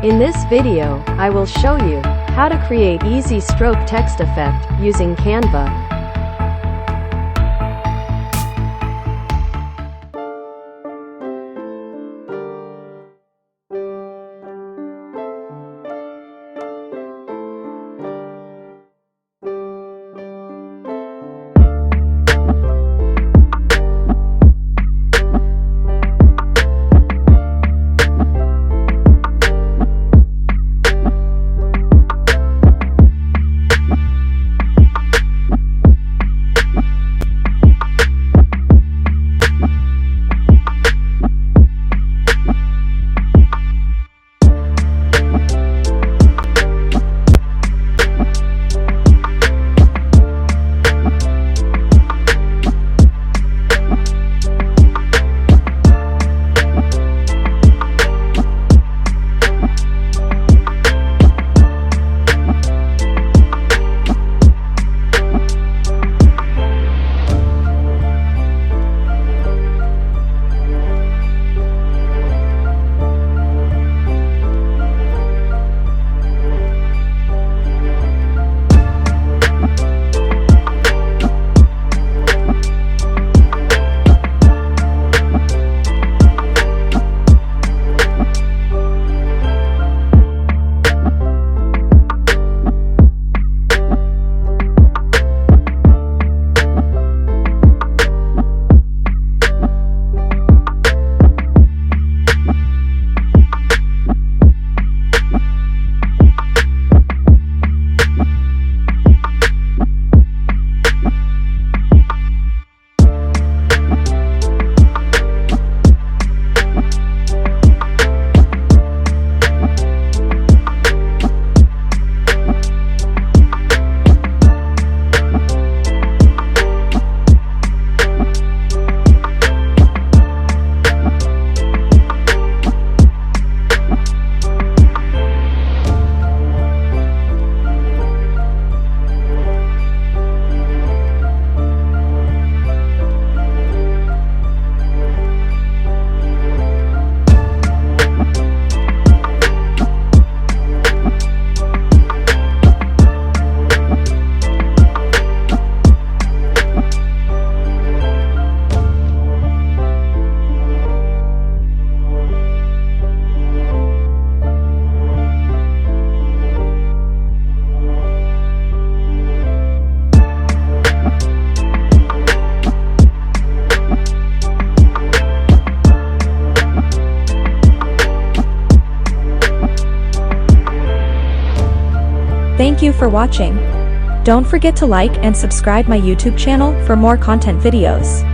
In this video, I will show you how to create easy stroke text effect using Canva. Thank you for watching. Don't forget to like and subscribe my YouTube channel for more content videos.